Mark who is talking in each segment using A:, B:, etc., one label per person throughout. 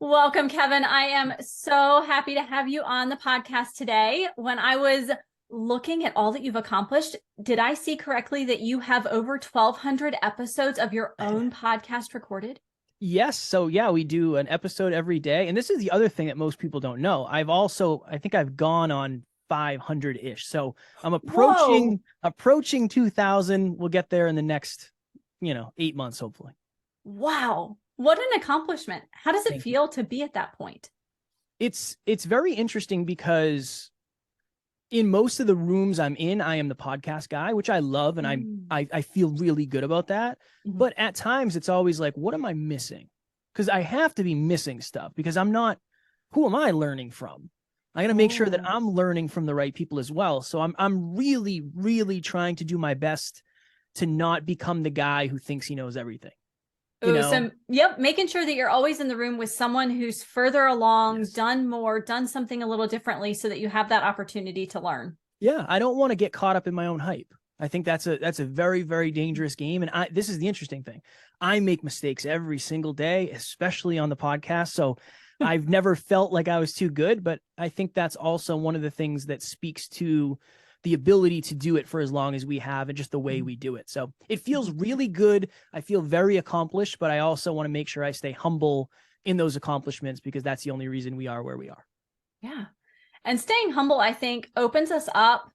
A: Welcome, Kevin. I am so happy to have you on the podcast today. When I was looking at all that you've accomplished, did I see correctly that you have over 1,200 episodes of your own podcast recorded?
B: Yes. So yeah, we do an episode every day. And this is the other thing that most people don't know. I think I've gone on 500-ish. So I'm approaching 2,000. We'll get there in the next, 8 months, hopefully.
A: Wow. What an accomplishment. How does it feel to be at that point?
B: It's very interesting because in most of the rooms I'm in, I am the podcast guy, which I love. And I feel really good about that. Mm-hmm. But at times it's always like, what am I missing? Because I have to be missing stuff because who am I learning from? I got to make sure that I'm learning from the right people as well. So I'm really, really trying to do my best to not become the guy who thinks he knows everything.
A: Making sure that you're always in the room with someone who's further along,
B: Yes.
A: done something a little differently so that you have that opportunity to learn.
B: Yeah, I don't want to get caught up in my own hype. I think that's a very, very dangerous game. And this is the interesting thing. I make mistakes every single day, especially on the podcast. So I've never felt like I was too good, but I think that's also one of the things that speaks to the ability to do it for as long as we have and just the way we do it. So it feels really good. I feel very accomplished, but I also want to make sure I stay humble in those accomplishments because that's the only reason we are where we are.
A: Yeah. And staying humble, I think, opens us up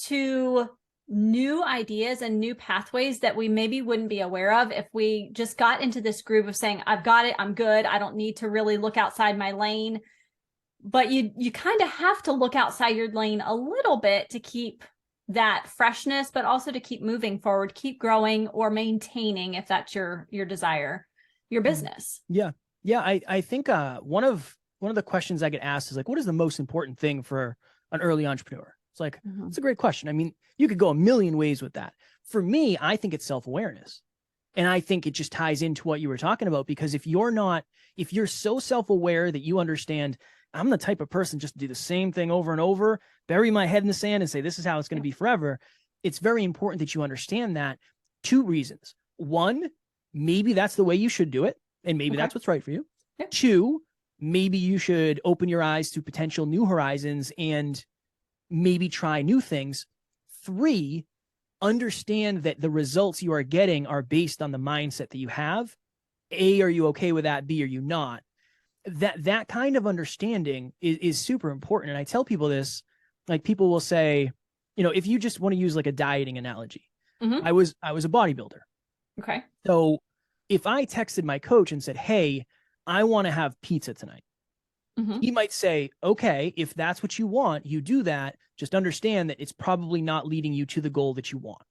A: to new ideas and new pathways that we maybe wouldn't be aware of if we just got into this groove of saying, I've got it, I'm good, I don't need to really look outside my lane. But you kind of have to look outside your lane a little bit to keep that freshness, but also to keep moving forward, keep growing or maintaining, if that's your desire, your business.
B: Yeah. Yeah. I think one of the questions I get asked is like, what is the most important thing for an early entrepreneur? It's like, it's a great question. I mean, you could go a million ways with that. For me, I think it's self-awareness. And I think it just ties into what you were talking about, because if you're so self-aware that you understand, I'm the type of person just to do the same thing over and over, bury my head in the sand and say, this is how it's going to be forever. It's very important that you understand that. 2 reasons. 1, maybe that's the way you should do it. And maybe that's what's right for you. Yeah. 2, maybe you should open your eyes to potential new horizons and maybe try new things. 3, understand that the results you are getting are based on the mindset that you have. A, are you okay with that? B, are you not? That kind of understanding is super important. And I tell people this, like people will say, if you just want to use like a dieting analogy, I was a bodybuilder.
A: Okay.
B: So if I texted my coach and said, hey, I want to have pizza tonight, he might say, okay, if that's what you want, you do that. Just understand that it's probably not leading you to the goal that you want.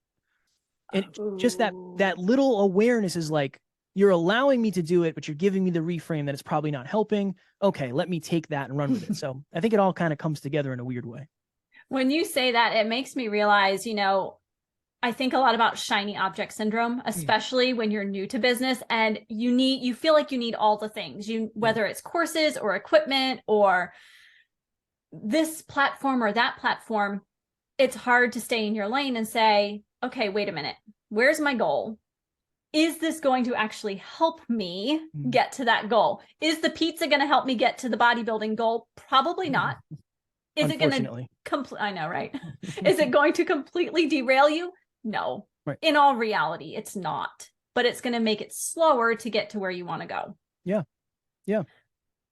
B: And just that little awareness is like, you're allowing me to do it, but you're giving me the reframe that it's probably not helping. Okay, let me take that and run with it. So I think it all kind of comes together in a weird way.
A: When you say that, it makes me realize, I think a lot about shiny object syndrome, especially when you're new to business and you feel like you need all the things, whether it's courses or equipment or this platform or that platform. It's hard to stay in your lane and say, okay, wait a minute, where's my goal? Is this going to actually help me get to that goal? Is the pizza going to help me get to the bodybuilding goal? Probably not. Is it going to I know, right? Is it going to completely derail you? No.
B: Right.
A: In all reality, it's not. But it's going to make it slower to get to where you want to go.
B: Yeah. Yeah.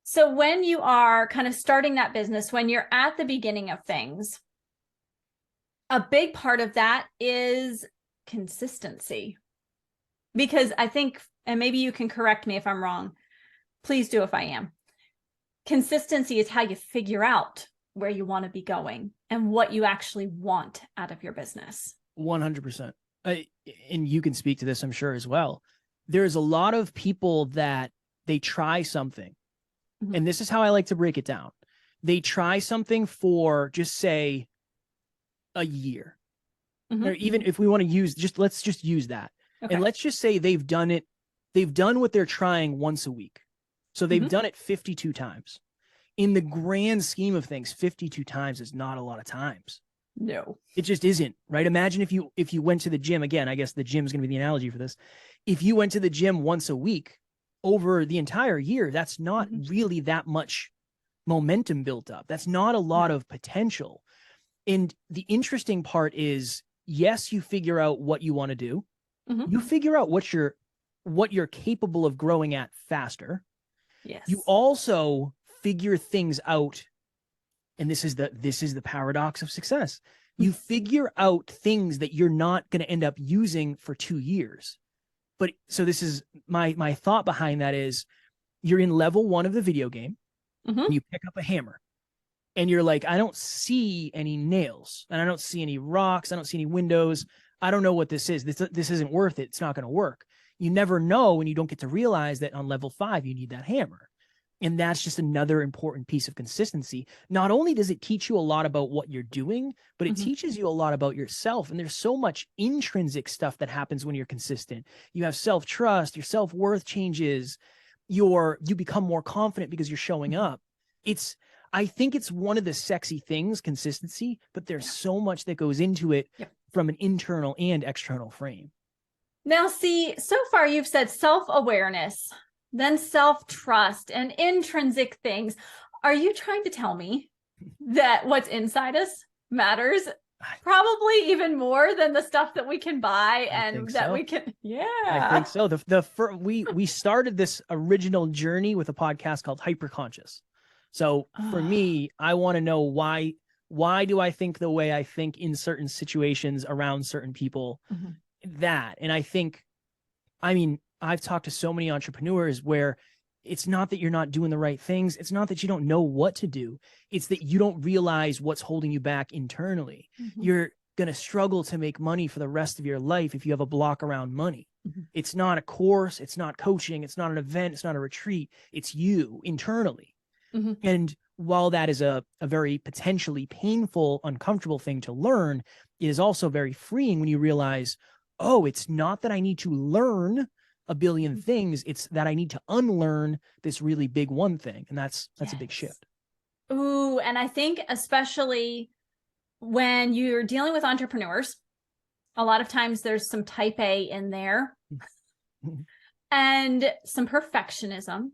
A: So when you are kind of starting that business, when you're at the beginning of things, a big part of that is consistency. Because I think, and maybe you can correct me if I'm wrong, please do if I am. Consistency is how you figure out where you want to be going and what you actually want out of your business.
B: 100%. And you can speak to this, I'm sure, as well. There's a lot of people that they try something. And this is how I like to break it down. They try something for just say a year. Or even if we want to use, let's just use that. Okay. And let's just say they've done what they're trying once a week. So they've done it 52 times. In the grand scheme of things, 52 times is not a lot of times.
A: No,
B: it just isn't, right? Imagine if you went to the gym, again, I guess the gym is going to be the analogy for this. If you went to the gym once a week, over the entire year, that's not really that much momentum built up. That's not a lot of potential. And the interesting part is, yes, you figure out what you want to do. You figure out what you're capable of growing at faster.
A: Yes.
B: You also figure things out. And this is the paradox of success. You figure out things that you're not going to end up using for 2 years. But so this is my thought behind that is, you're in level 1 of the video game and you pick up a hammer and you're like, I don't see any nails and I don't see any rocks. I don't see any windows. I don't know what this is. This isn't worth it. It's not going to work. You never know, and you don't get to realize that on level 5, you need that hammer. And that's just another important piece of consistency. Not only does it teach you a lot about what you're doing, but it teaches you a lot about yourself. And there's so much intrinsic stuff that happens when you're consistent. You have self-trust, your self-worth changes, you become more confident because you're showing up. I think it's one of the sexy things, consistency, but there's so much that goes into it from an internal and external frame.
A: Now, see, so far you've said self-awareness, then self-trust and intrinsic things. Are you trying to tell me that what's inside us matters probably even more than the stuff that we can buy and that we can? Yeah,
B: I think so. We started this original journey with a podcast called Hyperconscious. So for me, I want to know why do I think the way I think in certain situations around certain people, and I mean, I've talked to so many entrepreneurs where it's not that you're not doing the right things. It's not that you don't know what to do. It's that you don't realize what's holding you back internally. You're going to struggle to make money for the rest of your life if you have a block around money. It's not a course. It's not coaching. It's not an event. It's not a retreat. It's you internally. And while that is a very potentially painful, uncomfortable thing to learn, it is also very freeing when you realize, oh, it's not that I need to learn a billion things. It's that I need to unlearn this really big one thing. And that's a big shift.
A: Ooh, and I think especially when you're dealing with entrepreneurs, a lot of times there's some type A in there and some perfectionism.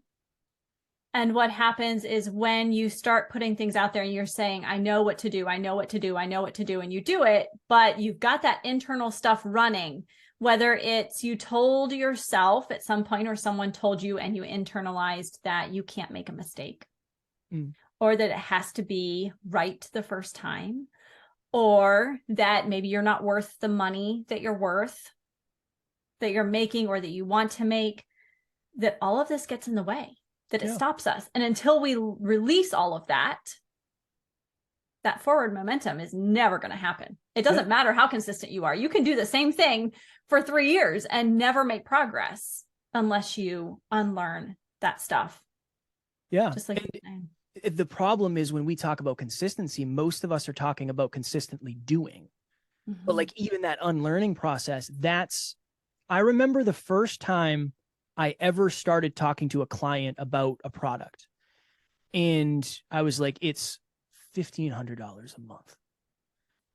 A: And what happens is when you start putting things out there and you're saying, I know what to do, I know what to do, I know what to do, and you do it, but you've got that internal stuff running, whether it's you told yourself at some point or someone told you and you internalized that you can't make a mistake, or that it has to be right the first time, or that maybe you're not worth the money that you're worth, that you're making or that you want to make, that all of this gets in the way. That it stops us. And until we release all of that, that forward momentum is never going to happen. It doesn't matter how consistent you are. You can do the same thing for 3 years and never make progress unless you unlearn that stuff.
B: Yeah.
A: Just like you're saying.
B: The problem is when we talk about consistency, most of us are talking about consistently doing. But like even that unlearning process, I remember the first time I ever started talking to a client about a product. And I was like, it's $1,500 a month.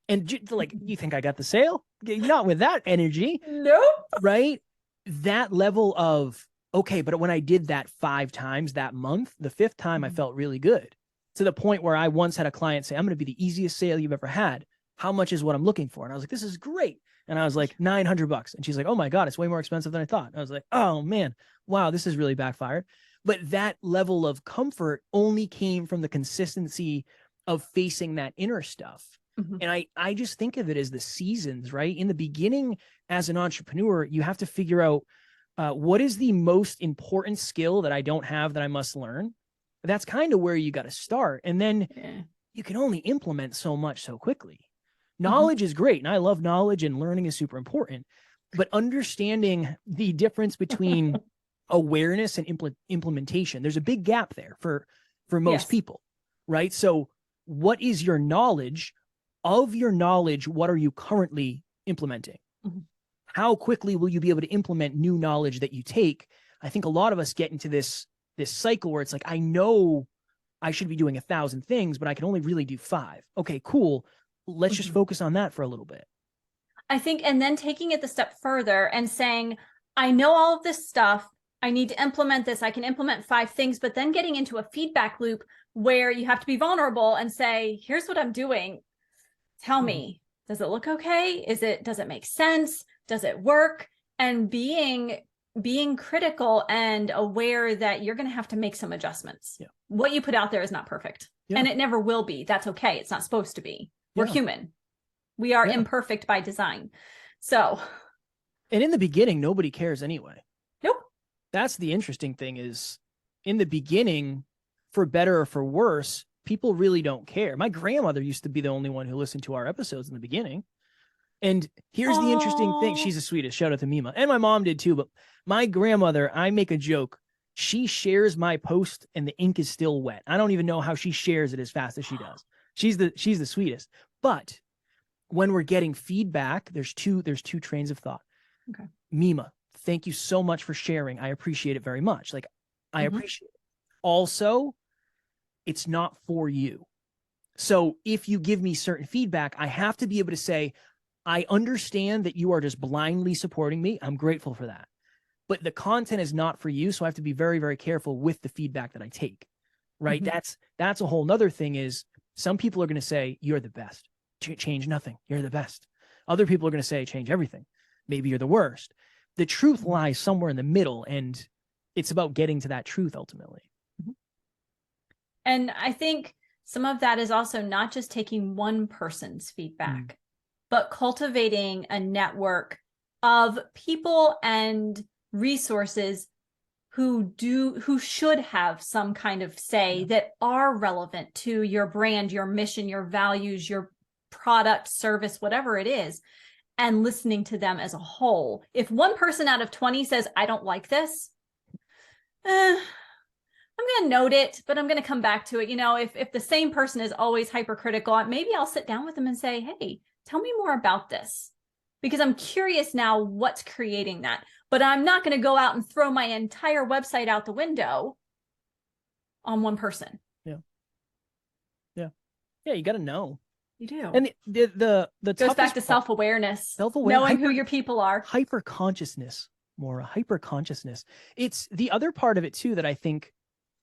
B: And like, you think I got the sale? Not with that energy.
A: Nope.
B: Right? That level of, okay, but when I did that 5 times that month, the 5th time I felt really good. To the point where I once had a client say, I'm going to be the easiest sale you've ever had. How much is what I'm looking for? And I was like, this is great. And I was like, $900. And she's like, oh my God, it's way more expensive than I thought. And I was like, oh man, wow, this is really backfired. But that level of comfort only came from the consistency of facing that inner stuff. And I just think of it as the seasons, right? In the beginning, as an entrepreneur, you have to figure out what is the most important skill that I don't have that I must learn. That's kind of where you got to start. And then you can only implement so much so quickly. Knowledge is great, and I love knowledge, and learning is super important. But understanding the difference between awareness and implementation, there's a big gap there for most people, right? So what is your knowledge? Of your knowledge, what are you currently implementing? How quickly will you be able to implement new knowledge that you take? I think a lot of us get into this cycle where it's like, I know I should be doing 1,000 things, but I can only really do 5. Okay, cool. Let's just focus on that for a little bit.
A: I think, and then taking it the step further and saying, I know all of this stuff. I need to implement this. I can implement 5 things, but then getting into a feedback loop where you have to be vulnerable and say, here's what I'm doing. Tell me, does it look okay? Does it make sense? Does it work? And being critical and aware that you're going to have to make some adjustments.
B: Yeah.
A: What you put out there is not perfect.
B: Yeah.
A: And it never will be. That's okay. It's not supposed to be. We're human. We are imperfect by design. So.
B: And in the beginning, nobody cares anyway.
A: Nope.
B: That's the interesting thing is in the beginning, for better or for worse, people really don't care. My grandmother used to be the only one who listened to our episodes in the beginning. And here's the interesting thing. She's the sweetest. Shout out to Mima. And my mom did too. But my grandmother, I make a joke. She shares my post and the ink is still wet. I don't even know how she shares it as fast as she does. She's the sweetest. But when we're getting feedback, there's two trains of thought.
A: Okay.
B: Mima, thank you so much for sharing. I appreciate it very much. Like, I appreciate it. Also, it's not for you. So if you give me certain feedback, I have to be able to say, I understand that you are just blindly supporting me. I'm grateful for that. But the content is not for you. So I have to be very, very careful with the feedback that I take. Right. That's a whole nother thing is some people are going to say, you're the best. Change nothing. You're the best. Other people are going to say, change everything. Maybe you're the worst. The truth lies somewhere in the middle, and it's about getting to that truth ultimately.
A: And I think some of that is also not just taking one person's feedback, but cultivating a network of people and resources who should have some kind of say that are relevant to your brand, your mission, your values, your product, service, whatever it is, and listening to them as a whole. If one person out of 20 says, I don't like this, I'm going to note it, but I'm going to come back to it. You know, if the same person is always hypercritical, maybe I'll sit down with them and say, hey, tell me more about this, because I'm curious now what's creating that. But I'm not going to go out and throw my entire website out the window on one person.
B: Yeah, you got to know.
A: You do.
B: And the
A: goes back to self-awareness, knowing who your people are.
B: Hyper consciousness, Maura, hyper consciousness. It's the other part of it too that I think,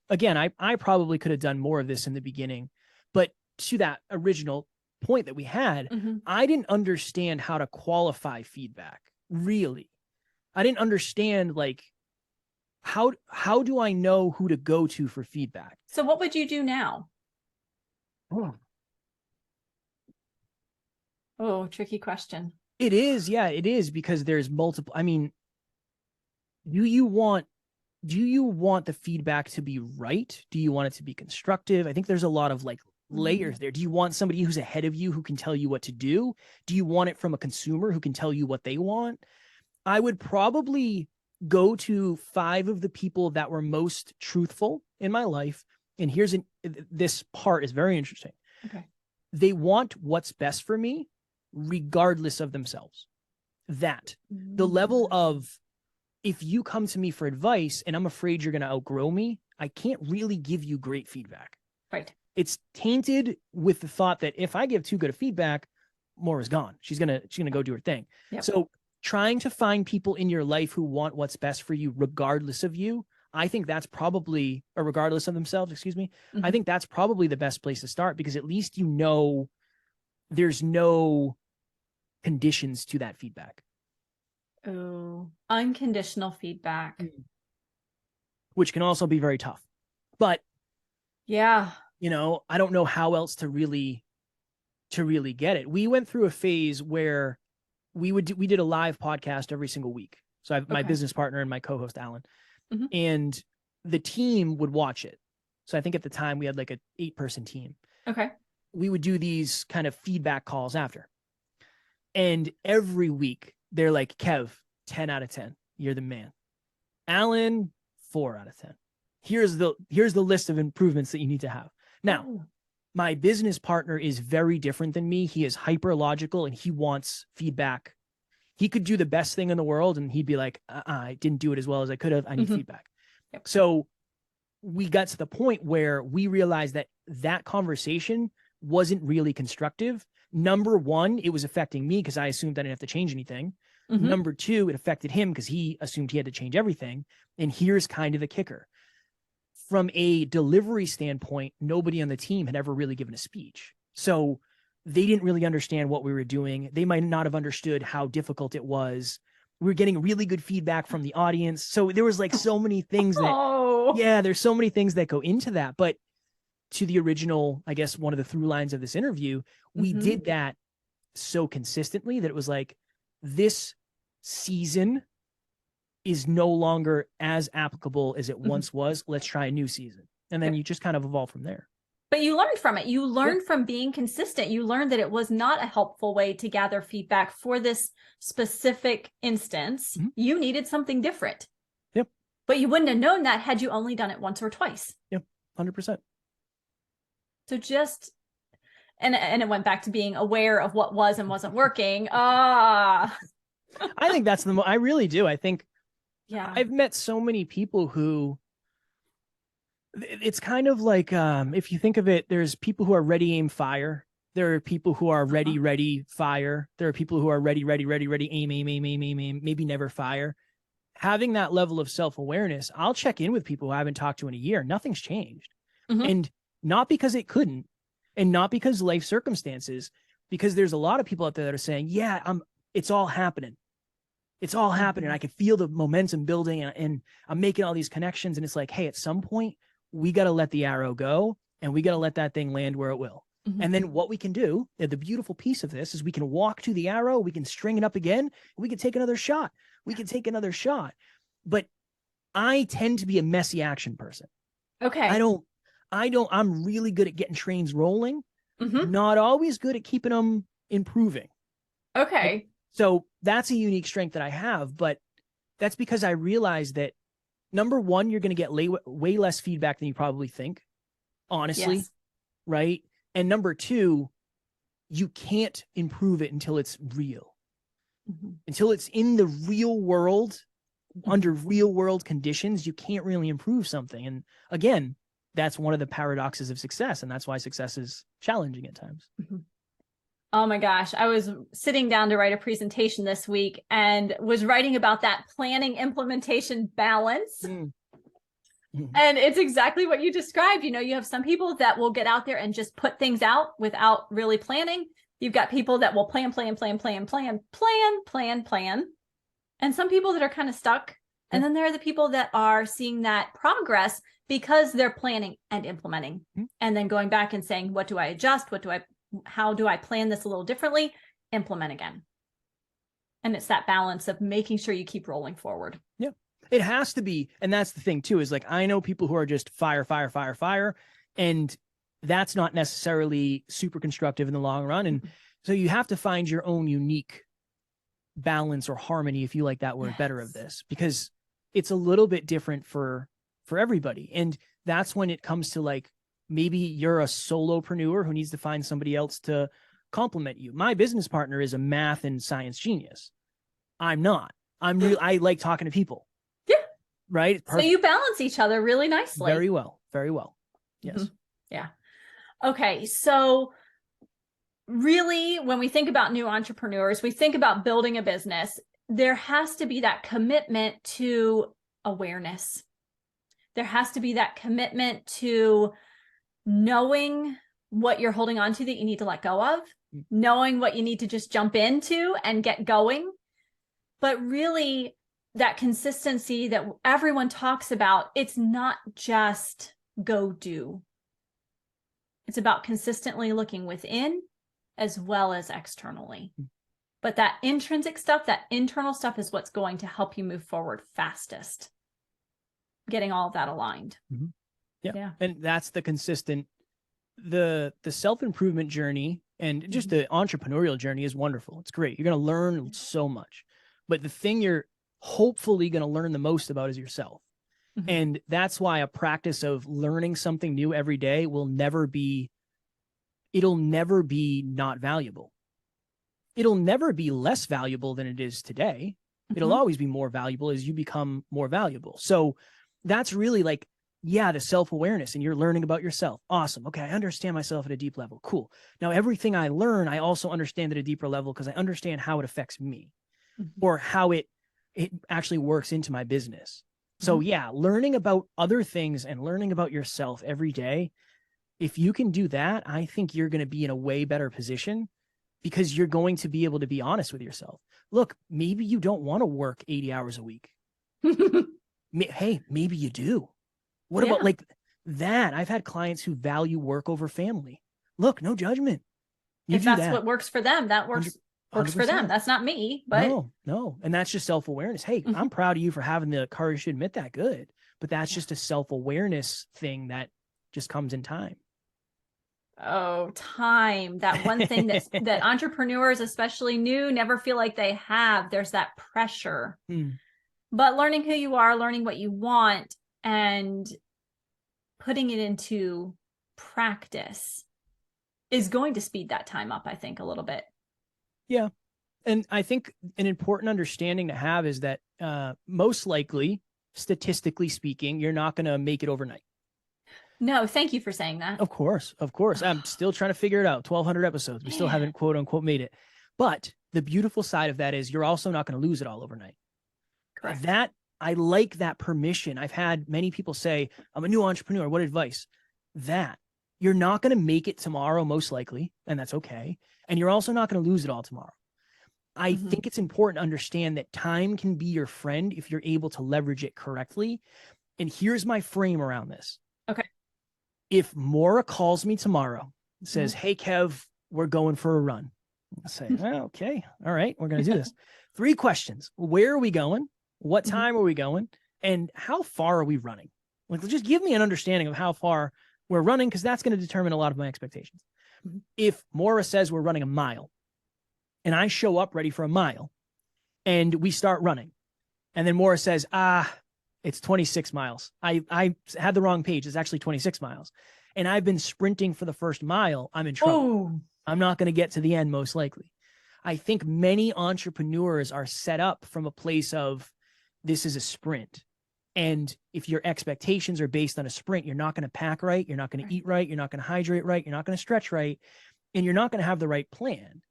B: again, I probably could have done more of this in the beginning, but to that original point that we had, I didn't understand how to qualify feedback. Really, I didn't understand like how do I know who to go to for feedback?
A: So what would you do now? Oh, tricky question.
B: It is. Yeah, it is, because there's multiple. I mean, do you want the feedback to be right? Do you want it to be constructive? I think there's a lot of like layers there. Do you want somebody who's ahead of you who can tell you what to do? Do you want it from a consumer who can tell you what they want? I would probably go to 5 of the people that were most truthful in my life. And this part is very interesting.
A: Okay.
B: They want what's best for me, regardless of themselves. That the level of, if you come to me for advice and I'm afraid you're going to outgrow me, I can't really give you great feedback.
A: Right.
B: It's tainted with the thought that if I give too good of feedback, Maura's gone. She's going to go do her thing.
A: Yep.
B: So trying to find people in your life who want what's best for you, regardless of you, I think that's probably, or regardless of themselves, excuse me. I think that's probably the best place to start, because at least you know there's no conditions to that feedback.
A: Oh, unconditional feedback.
B: Which can also be very tough. But
A: yeah,
B: you know, I don't know how else to really get it. We went through a phase where we did a live podcast every single week. So I have my business partner and my co-host Alan, and the team would watch it. So I think at the time we had like an 8-person team.
A: Okay.
B: We would do these kind of feedback calls after. And every week they're like, Kev, 10 out of 10. You're the man. Alan, 4 out of 10. Here's the list of improvements that you need to have. Now, my business partner is very different than me. He is hyper logical and he wants feedback. He could do the best thing in the world and he'd be like, I didn't do it as well as I could have. I need feedback. Yep. So we got to the point where we realized that conversation wasn't really constructive. Number one, it was affecting me because I assumed I didn't have to change anything.
A: Mhm.
B: Number two, it affected him because he assumed he had to change everything. And here's kind of the kicker. From a delivery standpoint, nobody on the team had ever really given a speech. So they didn't really understand what we were doing. They might not have understood how difficult it was. We were getting really good feedback from the audience. So there was like so many things that, yeah, there's so many things that go into that. But to the original, I guess, one of the through lines of this interview, we did that so consistently that it was like, this season is no longer as applicable as it once was. Let's try a new season. And then you just kind of evolve from there.
A: But you learned from it. You learned from being consistent. You learned that it was not a helpful way to gather feedback for this specific instance. You needed something different.
B: Yep.
A: But you wouldn't have known that had you only done it once or twice.
B: Yep. 100%.
A: So just, and it went back to being aware of what was and wasn't working. I
B: think that's I really do. I think,
A: yeah,
B: I've met so many people who, it's kind of like, if you think of it, there's people who are ready, aim, fire. There are people who are ready, ready, fire. There are people who are ready, ready, ready, ready, aim, aim, aim, aim, aim, aim, maybe never fire. Having that level of self-awareness, I'll check in with people who I haven't talked to in a year. Nothing's changed. And not because it couldn't, and not because life circumstances, because there's a lot of people out there that are saying, yeah, it's all happening. It's all happening. I can feel the momentum building, and I'm making all these connections. And it's like, hey, at some point, we got to let the arrow go, and we got to let that thing land where it will. And then what we can do, the beautiful piece of this is we can walk to the arrow, we can string it up again, we can take another shot. We can take another shot. But I tend to be a messy action person.
A: Okay.
B: I'm really good at getting trains rolling. Not always good at keeping them improving.
A: Okay.
B: So that's a unique strength that I have, but that's because I realize that, number one, you're going to get way less feedback than you probably think, honestly, right? And number two, you can't improve it until it's real, until it's in the real world, under real world conditions. You can't really improve something. And again, that's one of the paradoxes of success. And that's why success is challenging at times.
A: Oh my gosh. I was sitting down to write a presentation this week and was writing about that planning implementation balance. And it's exactly what you described. You know, you have some people that will get out there and just put things out without really planning. You've got people that will plan. And some people that are kind of stuck. And then there are the people that are seeing that progress because they're planning and implementing, and then going back and saying, what do I adjust? How do I plan this a little differently? Implement again. And it's that balance of making sure you keep rolling forward.
B: Yeah, it has to be. And that's the thing too, is like, I know people who are just fire. And that's not necessarily super constructive in the long run. And so you have to find your own unique balance or harmony, if you like that word better, of this, because it's a little bit different for everybody. And that's when it comes to, like, maybe you're a solopreneur who needs to find somebody else to complement you. My business partner is a math and science genius. I'm not. I like talking to people. Yeah. Right.
A: Perfect. So you balance each other really nicely.
B: Very well. Very well. Yes.
A: Yeah. Okay. So really, when we think about new entrepreneurs, we think about building a business, there has to be that commitment to awareness. There has to be that commitment to knowing what you're holding on to that you need to let go of, knowing what you need to just jump into and get going. But really, that consistency that everyone talks about, it's not just go do. It's about consistently looking within as well as externally. But that intrinsic stuff, that internal stuff, is what's going to help you move forward fastest. Getting all of that aligned.
B: Yeah. And that's the consistent, the self-improvement journey, and just the entrepreneurial journey is wonderful. It's great. You're going to learn so much, but the thing you're hopefully going to learn the most about is yourself. And that's why a practice of learning something new every day it'll never be not valuable. It'll never be less valuable than it is today. It'll always be more valuable as you become more valuable. So that's really like, the self-awareness, and you're learning about yourself. Awesome. Okay. I understand myself at a deep level. Cool. Now, everything I learn, I also understand at a deeper level because I understand how it affects me. or how it actually works into my business. So yeah, learning about other things and learning about yourself every day. If you can do that, I think you're going to be in a way better position because you're going to be able to be honest with yourself. Look, maybe you don't want to work 80 hours a week. Hey, maybe you do. What about like that? I've had clients who value work over family. Look, no judgment.
A: If that's what works for them, that works 100%. For them. That's not me, but
B: no. And that's just self-awareness. Hey, I'm proud of you for having the courage to admit that. Good. But that's just a self-awareness thing that just comes in time.
A: Oh, time. That one thing that entrepreneurs, especially new, never feel like they have. There's that pressure. But learning who you are, learning what you want, and putting it into practice is going to speed that time up, I think, a little bit.
B: Yeah. And I think an important understanding to have is that most likely, statistically speaking, you're not going to make it overnight.
A: No, thank you for saying that.
B: Of course. I'm still trying to figure it out. 1,200 episodes. We still haven't quote unquote made it. But the beautiful side of that is you're also not going to lose it all overnight.
A: Correct.
B: That I like that permission. I've had many people say, I'm a new entrepreneur. What advice? That you're not going to make it tomorrow, most likely, and that's okay. And you're also not going to lose it all tomorrow. I think it's important to understand that time can be your friend if you're able to leverage it correctly. And here's my frame around this.
A: Okay.
B: If Maura calls me tomorrow and says, hey, Kev, we're going for a run. I say, okay, all right, we're going to do this. 3 questions. Where are we going? What time are we going? And how far are we running? Like, just give me an understanding of how far we're running, because that's going to determine a lot of my expectations. If Maura says we're running a mile and I show up ready for a mile and we start running, and then Maura says, it's 26 miles. I had the wrong page. It's actually 26 miles. And I've been sprinting for the first mile. I'm in trouble.
A: Oh.
B: I'm not going to get to the end, most likely. I think many entrepreneurs are set up from a place of this is a sprint. And if your expectations are based on a sprint, you're not going to pack right. You're not going to eat right. You're not going to hydrate right. You're not going to stretch right. And you're not going to have the right plan.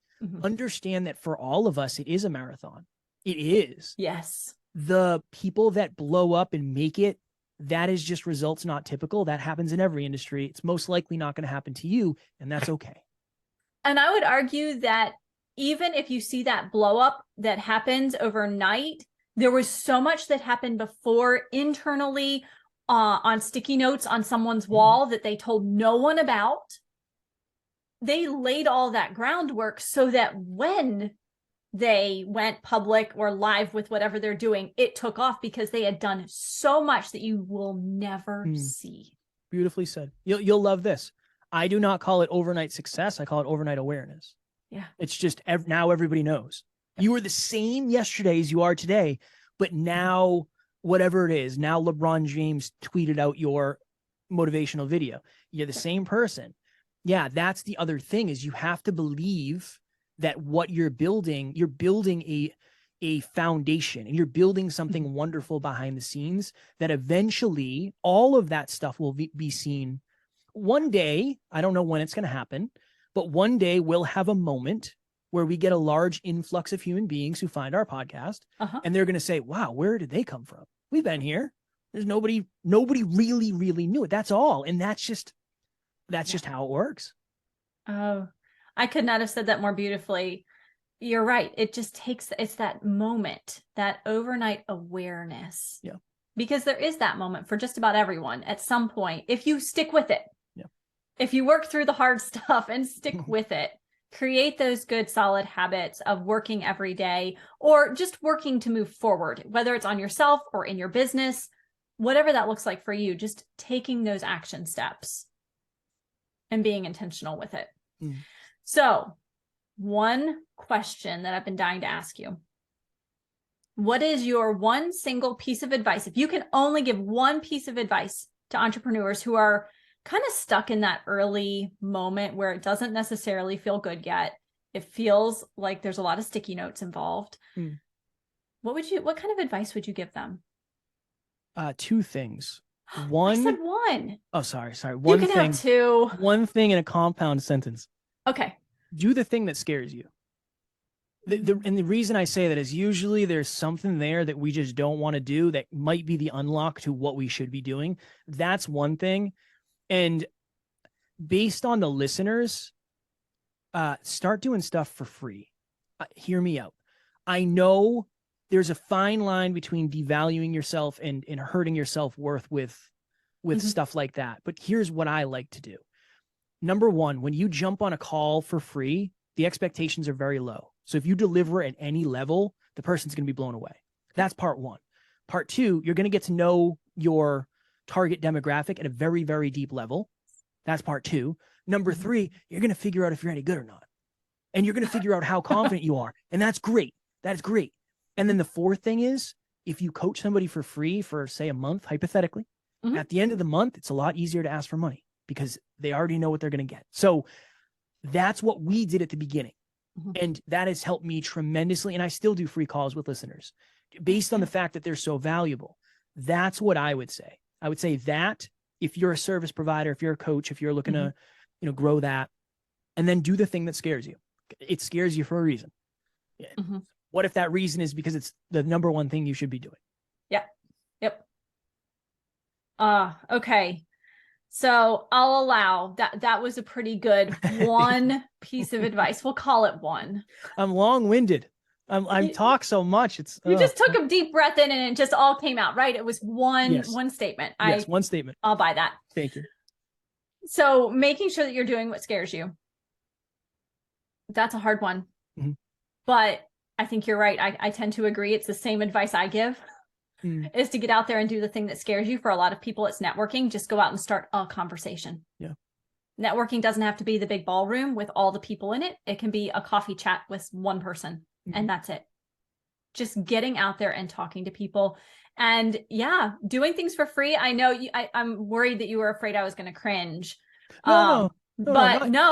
B: Understand that for all of us, it is a marathon. It is.
A: Yes.
B: The people that blow up and make it, that is just results not typical. That happens in every industry. It's most likely not going to happen to you, and that's okay.
A: And I would argue that even if you see that blow up that happens overnight, there was so much that happened before internally on sticky notes on someone's wall that they told no one about. They laid all that groundwork so that when they went public or live with whatever they're doing, it took off because they had done so much that you will never see.
B: Beautifully said. You'll love this. I do not call it overnight success. I call it overnight awareness.
A: Yeah.
B: It's just now everybody knows. You were the same yesterday as you are today, but now whatever it is, now LeBron James tweeted out your motivational video. You're the same person. Yeah, that's the other thing is you have to believe that what you're building a foundation, and you're building something wonderful behind the scenes that eventually all of that stuff will be seen. One day, I don't know when it's going to happen, but one day we'll have a moment where we get a large influx of human beings who find our podcast and they're going to say, wow, where did they come from? We've been here. There's nobody really knew it. That's all. And that's just how it works.
A: Oh, I could not have said that more beautifully. You're right. It just takes, it's that moment, that overnight awareness.
B: Yeah.
A: Because there is that moment for just about everyone at some point, if you stick with it.
B: Yeah.
A: If you work through the hard stuff and stick with it, create those good, solid habits of working every day or just working to move forward, whether it's on yourself or in your business, whatever that looks like for you, just taking those action steps and being intentional with it. So, one question that I've been dying to ask you. What is your one single piece of advice? If you can only give one piece of advice to entrepreneurs who are kind of stuck in that early moment where it doesn't necessarily feel good yet, it feels like there's a lot of sticky notes involved. What kind of advice would you give them?
B: 2 things. One.
A: I said one.
B: Oh, sorry. One
A: you can
B: thing.
A: Have 2.
B: One thing in a compound sentence.
A: Okay.
B: Do the thing that scares you. And the reason I say that is usually there's something there that we just don't want to do that might be the unlock to what we should be doing. That's one thing. And based on the listeners, start doing stuff for free. Hear me out. I know there's a fine line between devaluing yourself and hurting your self-worth with stuff like that. But here's what I like to do. Number one, when you jump on a call for free, the expectations are very low. So if you deliver at any level, the person's going to be blown away. That's part one. Part two, you're going to get to know your target demographic at a very, very deep level. That's part two. Number three, you're going to figure out if you're any good or not. And you're going to figure out how confident you are. And that's great. That's great. And then the fourth thing is, if you coach somebody for free for, say, a month, hypothetically, at the end of the month, it's a lot easier to ask for money because they already know what they're going to get. So that's what we did at the beginning. And that has helped me tremendously. And I still do free calls with listeners based on the fact that they're so valuable. That's what I would say. I would say that if you're a service provider, if you're a coach, if you're looking to, grow that, and then do the thing that scares you. It scares you for a reason. What if that reason is because it's the number one thing you should be doing?
A: Yep. Okay. So I'll allow that. That was a pretty good one piece of advice. We'll call it one.
B: I'm long-winded. I'm talk so much.
A: You just took a deep breath in and it just all came out, right? It was one statement.
B: Yes, one statement.
A: I'll buy that.
B: Thank you.
A: So making sure that you're doing what scares you. That's a hard one. But I think you're right. I tend to agree. It's the same advice I give. Is to get out there and do the thing that scares you. For a lot of people, it's networking. Just go out and start a conversation. Networking doesn't have to be the big ballroom with all the people in it. It can be a coffee chat with one person and that's it. Just getting out there and talking to people and doing things for free. I know I'm worried that you were afraid I was going to cringe.
B: No,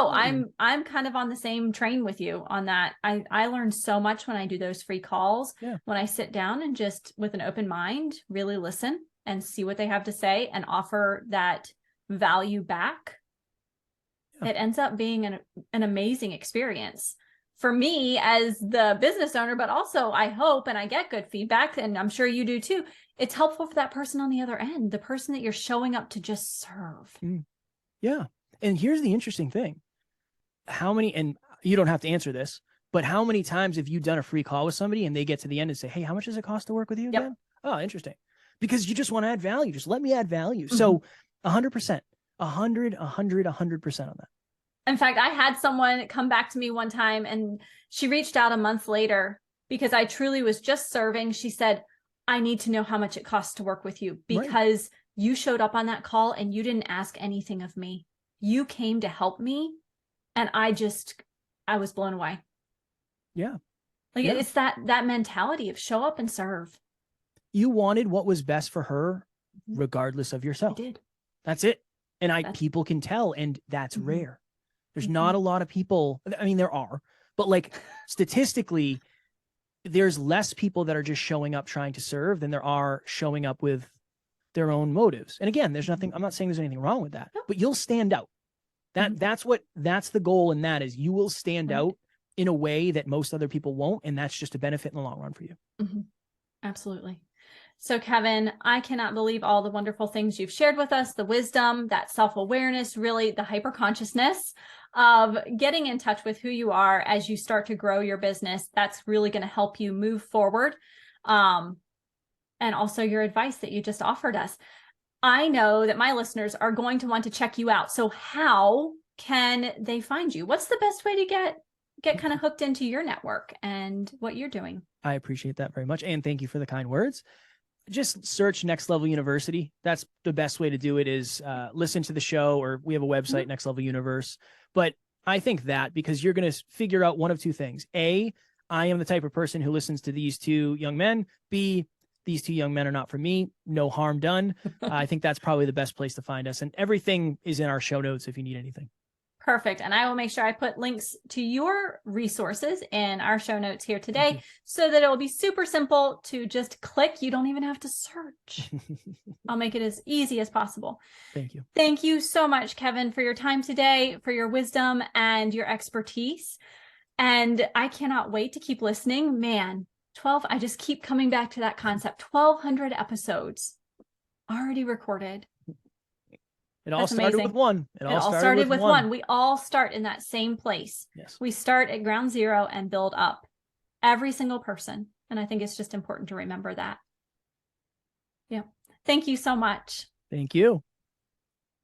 A: I'm kind of on the same train with you on that. I learn so much when I do those free calls, when I sit down and just with an open mind, really listen and see what they have to say and offer that value back. It ends up being an amazing experience for me as the business owner, but also I hope, and I get good feedback and I'm sure you do too. It's helpful for that person on the other end, the person that you're showing up to just serve.
B: Yeah. And here's the interesting thing. How many, and you don't have to answer this, but how many times have you done a free call with somebody and they get to the end and say, hey, how much does it cost to work with you again? Oh, interesting. Because you just want to add value. Just let me add value. So 100%, 100% on that.
A: In fact, I had someone come back to me one time and she reached out a month later because I truly was just serving. She said, I need to know how much it costs to work with you because you showed up on that call and you didn't ask anything of me. You came to help me and I was blown away. It's that mentality of show up and serve.
B: You wanted what was best for her regardless of yourself.
A: I did.
B: That's it. And people can tell, and that's rare. There's not a lot of people. I mean, there are, but like statistically, there's less people that are just showing up trying to serve than there are showing up with their own motives. And again, there's nothing, I'm not saying there's anything wrong with that, but you'll stand out. That's the goal. And that is you will stand out in a way that most other people won't. And that's just a benefit in the long run for you.
A: Absolutely. So Kevin, I cannot believe all the wonderful things you've shared with us, the wisdom, that self-awareness, really the hyper-consciousness of getting in touch with who you are as you start to grow your business. That's really going to help you move forward. And also your advice that you just offered us. I know that my listeners are going to want to check you out. So how can they find you? What's the best way to get kind of hooked into your network and what you're doing?
B: I appreciate that very much. And thank you for the kind words. Just search Next Level University. That's the best way to do it is listen to the show, or we have a website, Next Level Universe. But I think that because you're going to figure out one of two things. A, I am the type of person who listens to these two young men. B, these two young men are not for me. No harm done. I think that's probably the best place to find us. And everything is in our show notes if you need anything.
A: Perfect. And I will make sure I put links to your resources in our show notes here today so that it will be super simple to just click. You don't even have to search. I'll make it as easy as possible.
B: Thank you.
A: Thank you so much, Kevin, for your time today, for your wisdom and your expertise. And I cannot wait to keep listening. Man, 12, I just keep coming back to that concept. 1,200 episodes already recorded.
B: It all started with one.
A: It all started with one. We all start in that same place.
B: Yes.
A: We start at ground zero and build up. Every single person. And I think it's just important to remember that. Yeah. Thank you so much.
B: Thank you.